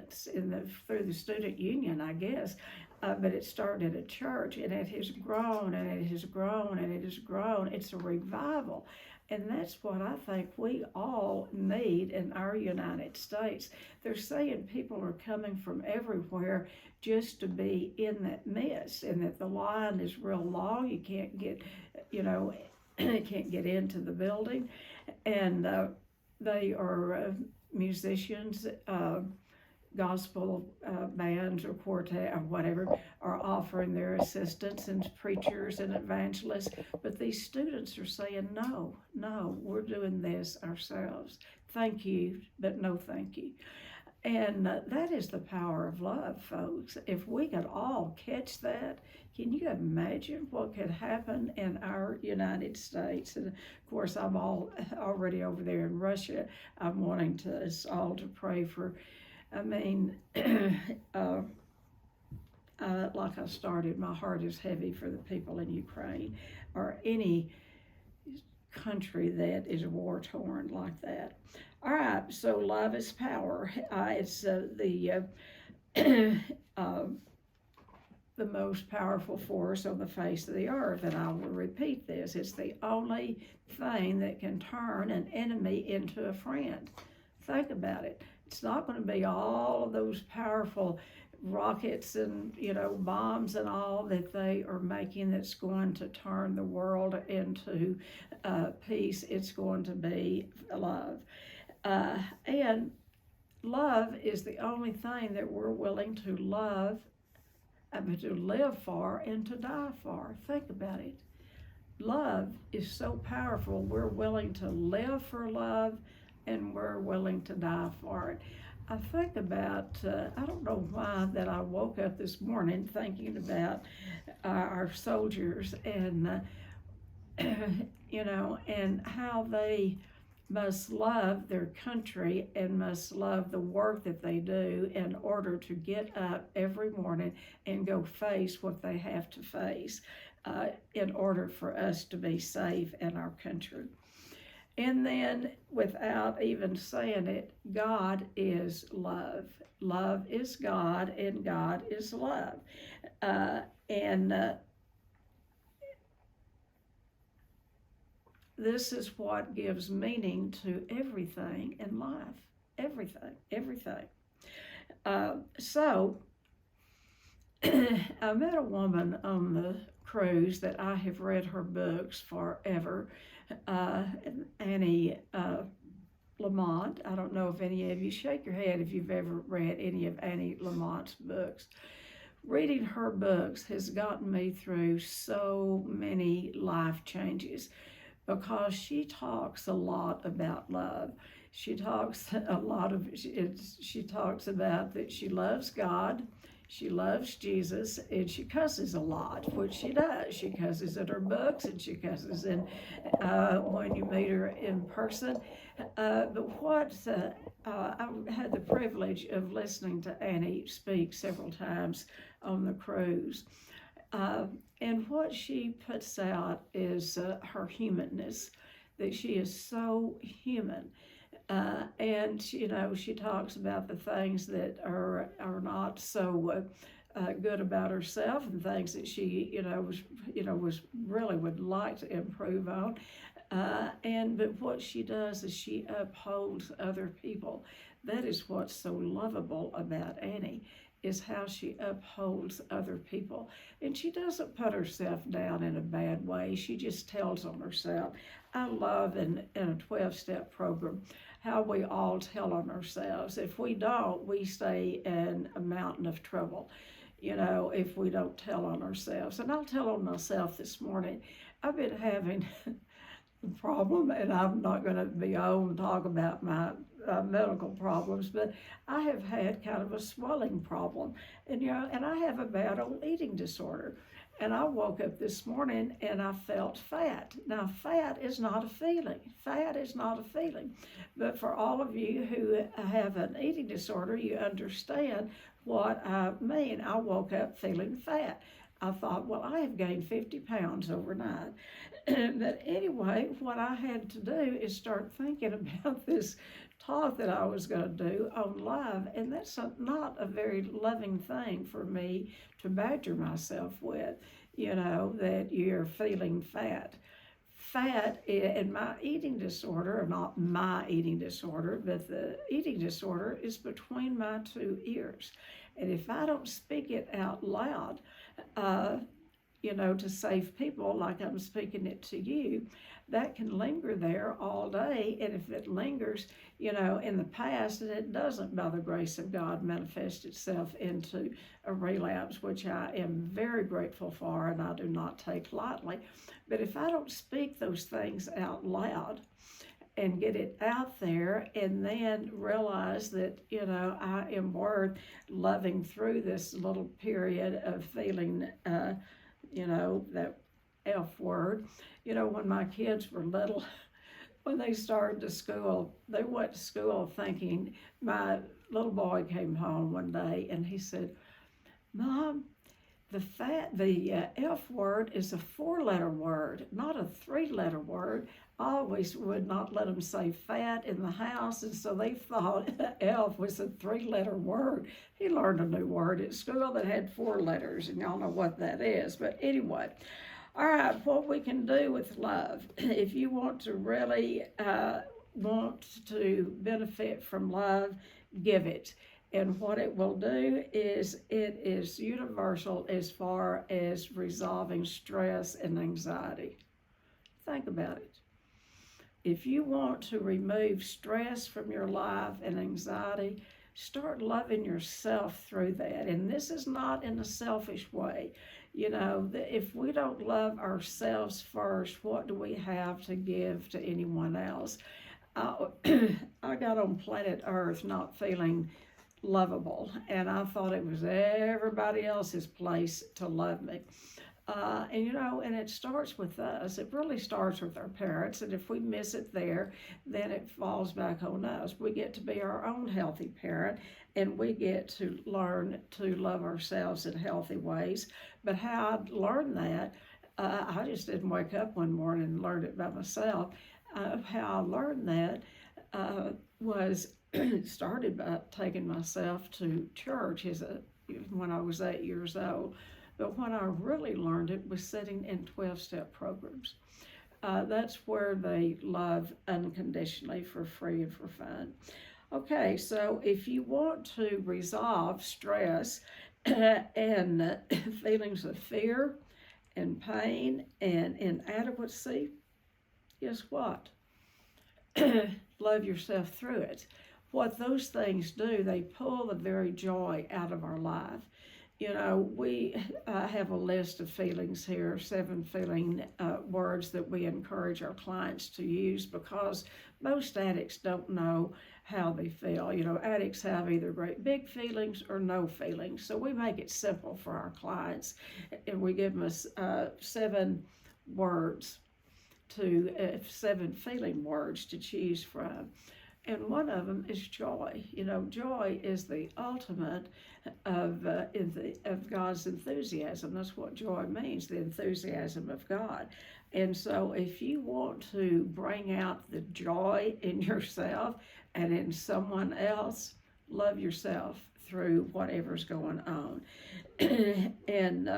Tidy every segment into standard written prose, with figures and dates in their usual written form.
students through the student union, I guess. But it started at a church, and it has grown and it has grown and it has grown. It's a revival. And that's what I think we all need in our United States. They're saying people are coming from everywhere just to be in that midst, and that the line is real long. You can't get, can't get into the building. And they are musicians, gospel bands or quartet or whatever are offering their assistance, and preachers and evangelists. But these students are saying, no, we're doing this ourselves. Thank you, but no thank you. And that is the power of love, folks. If we could all catch that, can you imagine what could happen in our United States? And of course, I'm already over there in Russia. I'm wanting us all to pray for. I mean, like I started, my heart is heavy for the people in Ukraine or any country that is war-torn like that. All right, so love is power. It's the most powerful force on the face of the earth, and I will repeat this. It's the only thing that can turn an enemy into a friend. Think about it. It's not going to be all of those powerful rockets and bombs and all that they are making that's going to turn the world into peace. It's going to be love. And love is the only thing that we're willing to love, to live for, and to die for. Think about it. Love is so powerful. We're willing to live for love, and we're willing to die for it. I think about, I don't know why, that I woke up this morning thinking about our soldiers and, and how they must love their country and must love the work that they do in order to get up every morning and go face what they have to face in order for us to be safe in our country. And then, without even saying it, God is love. Love is God, and God is love. This is what gives meaning to everything in life. Everything. So, I met a woman on the cruise that I have read her books forever. Annie Lamont. I don't know if any of you, shake your head if you've ever read any of Annie Lamont's books. Reading her books has gotten me through so many life changes because she talks a lot about love. She talks about that she loves God, she loves Jesus, and she cusses a lot, which she does. She cusses in her books, and she cusses in when you meet her in person. But what I had the privilege of listening to Annie speak several times on the cruise. And what she puts out is her humanness, that she is so human. And she talks about the things that are not so good about herself, and things that she was really would like to improve on. But what she does is she upholds other people. That is what's so lovable about Annie, is how she upholds other people. And she doesn't put herself down in a bad way. She just tells on herself. I love in a 12-step program how we all tell on ourselves. If we don't, we stay in a mountain of trouble, if we don't tell on ourselves. And I'll tell on myself this morning. I've been having a problem, and I'm not going to be old and talk about my medical problems, but I have had kind of a swelling problem, and I have a bad old eating disorder. And I woke up this morning and I felt fat. Now, fat is not a feeling. Fat is not a feeling. But for all of you who have an eating disorder, you understand what I mean. I woke up feeling fat. I thought, well, I have gained 50 pounds overnight. But anyway, what I had to do is start thinking about this talk that I was going to do on live, and that's not a very loving thing for me to badger myself with, that you're feeling fat. Fat in my eating disorder, or not my eating disorder, but the eating disorder is between my two ears. And if I don't speak it out loud, to save people like I'm speaking it to you, that can linger there all day. And if it lingers, in the past, and it doesn't, by the grace of God, manifest itself into a relapse, which I am very grateful for and I do not take lightly. But if I don't speak those things out loud and get it out there, and then realize that, I am worth loving through this little period of feeling, that F word. When my kids were little, when they started to school, they went to school thinking, my little boy came home one day and he said, Mom, the F word is a 4-letter word, not a 3-letter word. I always would not let them say fat in the house, and so they thought F was a 3-letter word. He learned a new word at school that had 4 letters, and y'all know what that is. But anyway, all right, what we can do with love. If you want to really want to benefit from love, give it. And what it will do is it is universal as far as resolving stress and anxiety. Think about it. If you want to remove stress from your life and anxiety, start loving yourself through that. And this is not in a selfish way. If we don't love ourselves first, what do we have to give to anyone else? I got on planet Earth not feeling lovable, and I thought it was everybody else's place to love me. And it starts with us. It really starts with our parents, and if we miss it there, then it falls back on us. We get to be our own healthy parent, and we get to learn to love ourselves in healthy ways. But how I learned that, I just didn't wake up one morning and learn it by myself. How I learned that was started by taking myself to church when I was 8 years old. But when I really learned it was sitting in 12-step programs. That's where they love unconditionally, for free and for fun. Okay, so if you want to resolve stress and feelings of fear and pain and inadequacy, guess what? Love yourself through it. What those things do, they pull the very joy out of our life. We have a list of feelings here, 7 feeling words that we encourage our clients to use, because most addicts don't know how they feel. Addicts have either great big feelings or no feelings. So we make it simple for our clients, and we give them 7 words 7 feeling words to choose from. And one of them is joy. Joy is the ultimate of God's enthusiasm. That's what joy means, the enthusiasm of God. And so if you want to bring out the joy in yourself and in someone else, love yourself through whatever's going on. And,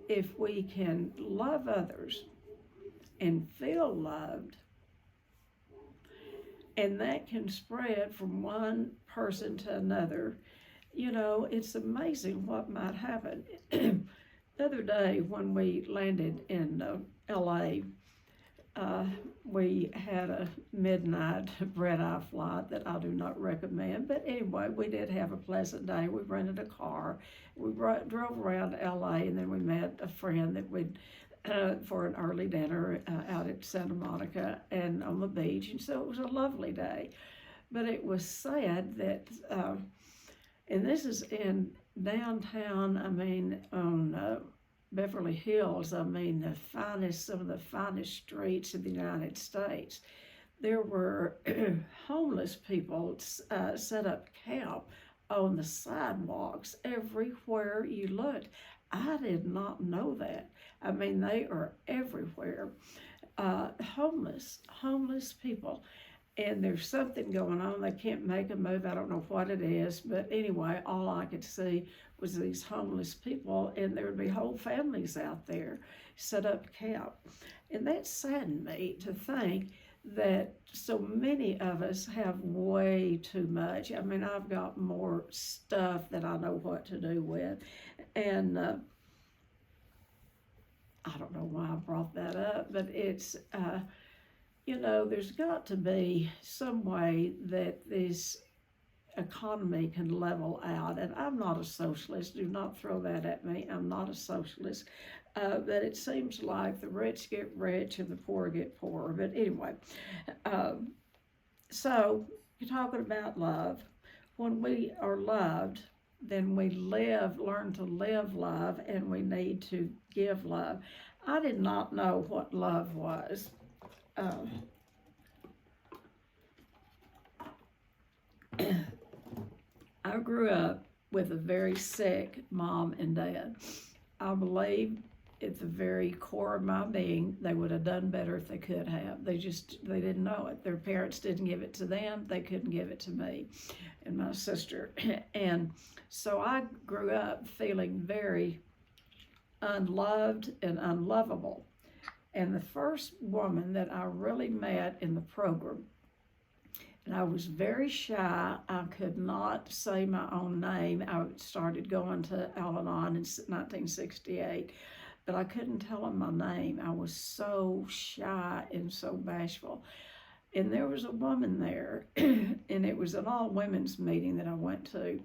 if we can love others and feel loved, and that can spread from one person to another, it's amazing what might happen. The other day when we landed in LA, we had a midnight red-eye flight that I do not recommend. But anyway, we did have a pleasant day. We rented a car. We drove around LA, and then we met a friend that we'd for an early dinner out at Santa Monica and on the beach. And so it was a lovely day. But it was sad that, and this is in downtown, on Beverly Hills, some of the finest streets in the United States. There were homeless people set up camp on the sidewalks everywhere you looked. I did not know that. They are everywhere. Homeless people. and there's something going on. They can't make a move. I don't know what it is, but anyway, all I could see was these homeless people, and there would be whole families out there set up camp. And that saddened me to think that so many of us have way too much. I mean, I've got more stuff that I know what to do with. And I don't know why I brought that up, but it's, there's got to be some way that this economy can level out. And I'm not a socialist. Do not throw that at me. I'm not a socialist. But it seems like the rich get rich and the poor get poorer. But anyway, so you're talking about love. When we are loved, then we learn to live love, and we need to give love. I did not know what love was. I grew up with a very sick mom and dad. I believe at the very core of my being, they would have done better if they could have. They didn't know it. Their parents didn't give it to them. They couldn't give it to me and my sister. And so I grew up feeling very unloved and unlovable. And the first woman that I really met in the program, and I was very shy. I could not say my own name. I started going to Al-Anon in 1968, but I couldn't tell them my name. I was so shy and so bashful. And there was a woman there, and it was an all-women's meeting that I went to.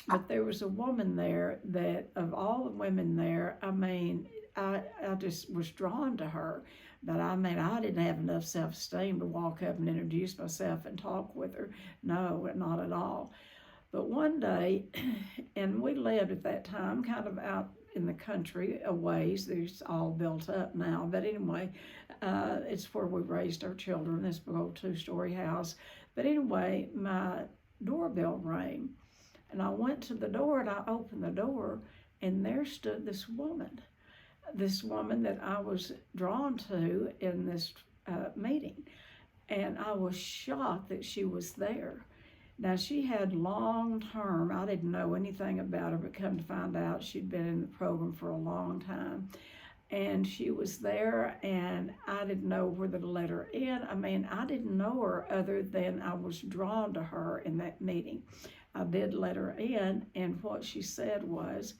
But there was a woman there that, of all the women there, I mean, I just was drawn to her. But I mean, I didn't have enough self-esteem to walk up and introduce myself and talk with her. No, not at all. But one day, and we lived at that time kind of out in the country a ways. There's all built up now. But anyway, it's where we raised our children, this big old 2-story house. But anyway, my doorbell rang. And I went to the door, and I opened the door, and there stood this woman that I was drawn to in this meeting. And I was shocked that she was there. Now, she had long-term, I didn't know anything about her, but come to find out she'd been in the program for a long time. And she was there, and I didn't know whether to let her in. I mean, I didn't know her other than I was drawn to her in that meeting. I did let her in, and what she said was,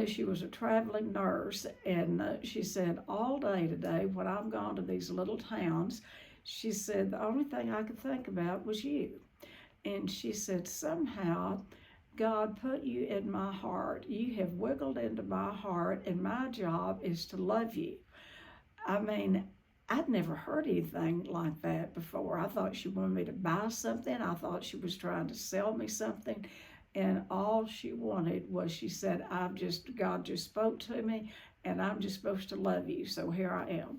she was a traveling nurse, and she said, all day today, when I've gone to these little towns, she said, the only thing I could think about was you. And she said, somehow, God put you in my heart. You have wiggled into my heart, and my job is to love you. I mean, I'd never heard anything like that before. I thought she wanted me to buy something. I thought she was trying to sell me something. And all she wanted was, she said, God just spoke to me, and I'm just supposed to love you, so here I am.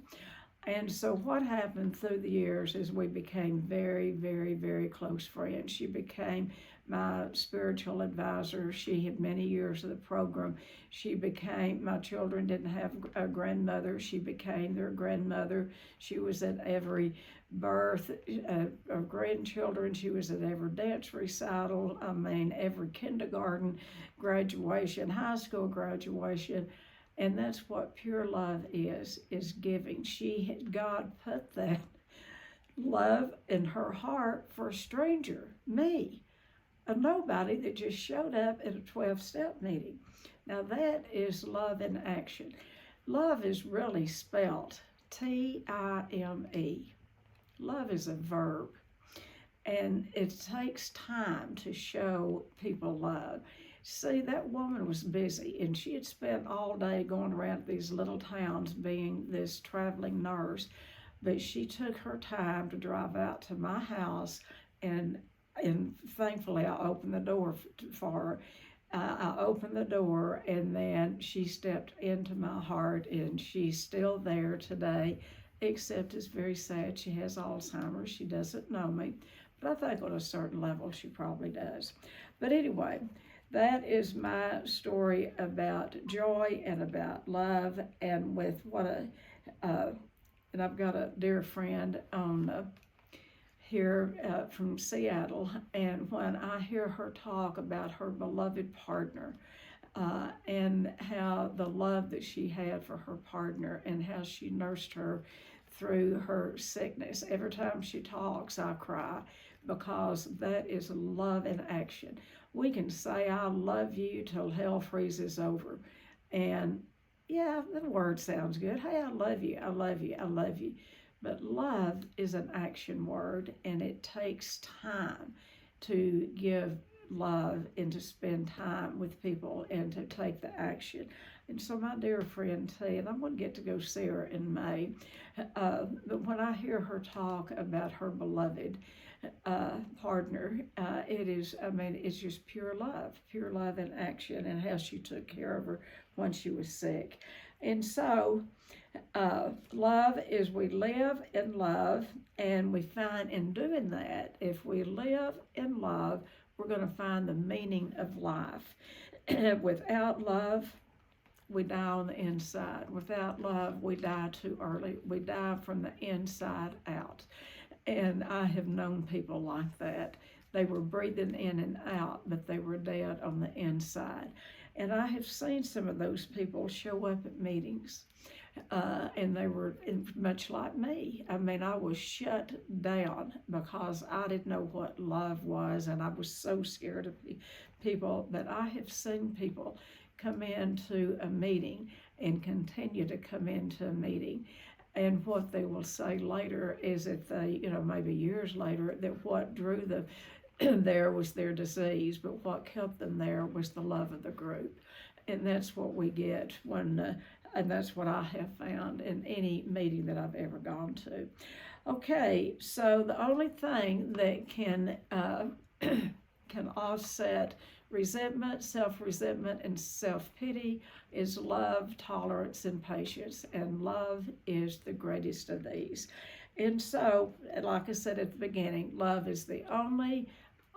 And so what happened through the years is we became very, very, very close friends. She became my spiritual advisor. She had many years of the program. My children didn't have a grandmother. She became their grandmother. She was at every birth of grandchildren. She was at every dance recital. I mean, every kindergarten graduation, high school graduation. And that's what pure love is giving. God put that love in her heart for a stranger, me, a nobody that just showed up at a 12-step meeting. Now that is love in action. Love is really spelled T-I-M-E. Love is a verb, and it takes time to show people love. See, that woman was busy, and she had spent all day going around these little towns being this traveling nurse, but she took her time to drive out to my house, and thankfully I opened the door for her. I opened the door, and then she stepped into my heart, and she's still there today, except it's very sad. She has Alzheimer's. She doesn't know me, but I think on a certain level she probably does. But anyway, that is my story about joy and about love, and with and I've got a dear friend on here from Seattle, and when I hear her talk about her beloved partner, and how the love that she had for her partner and how she nursed her through her sickness. Every time she talks, I cry because that is love in action. We can say, I love you till hell freezes over. And yeah, the word sounds good. Hey, I love you, I love you, I love you. But love is an action word, and it takes time to give love and to spend time with people and to take the action. And so, my dear friend T, and I'm going to get to go see her in May, but when I hear her talk about her beloved partner, it is, I mean, it's just pure love in action, and how she took care of her when she was sick. And so, love is we live in love, and we find in doing that, if we live in love, we're going to find the meaning of life. Without love, we die on the inside. Without love, we die too early. We die from the inside out. And I have known people like that. They were breathing in and out, but they were dead on the inside. And I have seen some of those people show up at meetings, and they were much like me. I mean, I was shut down because I didn't know what love was, and I was so scared of people. But I have seen people come into a meeting and continue to come into a meeting. And what they will say later is that they, maybe years later, that what drew them there was their disease, but what kept them there was the love of the group. And that's what we get when, and that's what I have found in any meeting that I've ever gone to. Okay, so the only thing that can can offset resentment, self-resentment, and self-pity is love, tolerance, and patience. And love is the greatest of these. And so, like I said at the beginning, love is the only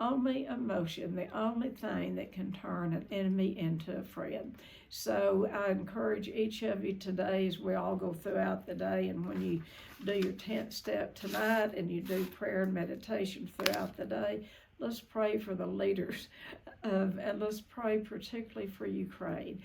emotion, the only thing that can turn an enemy into a friend. So I encourage each of you today, as we all go throughout the day, and when you do your 10th step tonight and you do prayer and meditation throughout the day, let's pray for the leaders and let's pray particularly for Ukraine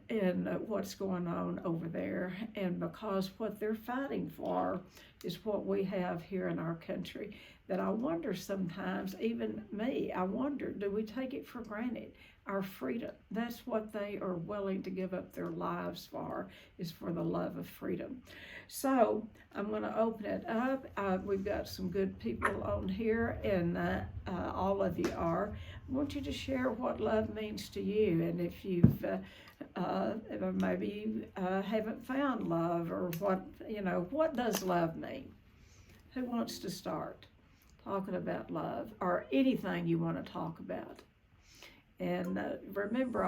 and what's going on over there. And because what they're fighting for is what we have here in our country. That I wonder sometimes, even me, I wonder, do we take it for granted? Our freedom. That's what they are willing to give up their lives for, is for the love of freedom. So I'm going to open it up. We've got some good people on here, and all of you are. I want you to share what love means to you, and if you've maybe you haven't found love, or what does love mean? Who wants to start talking about love, or anything you want to talk about? And remember,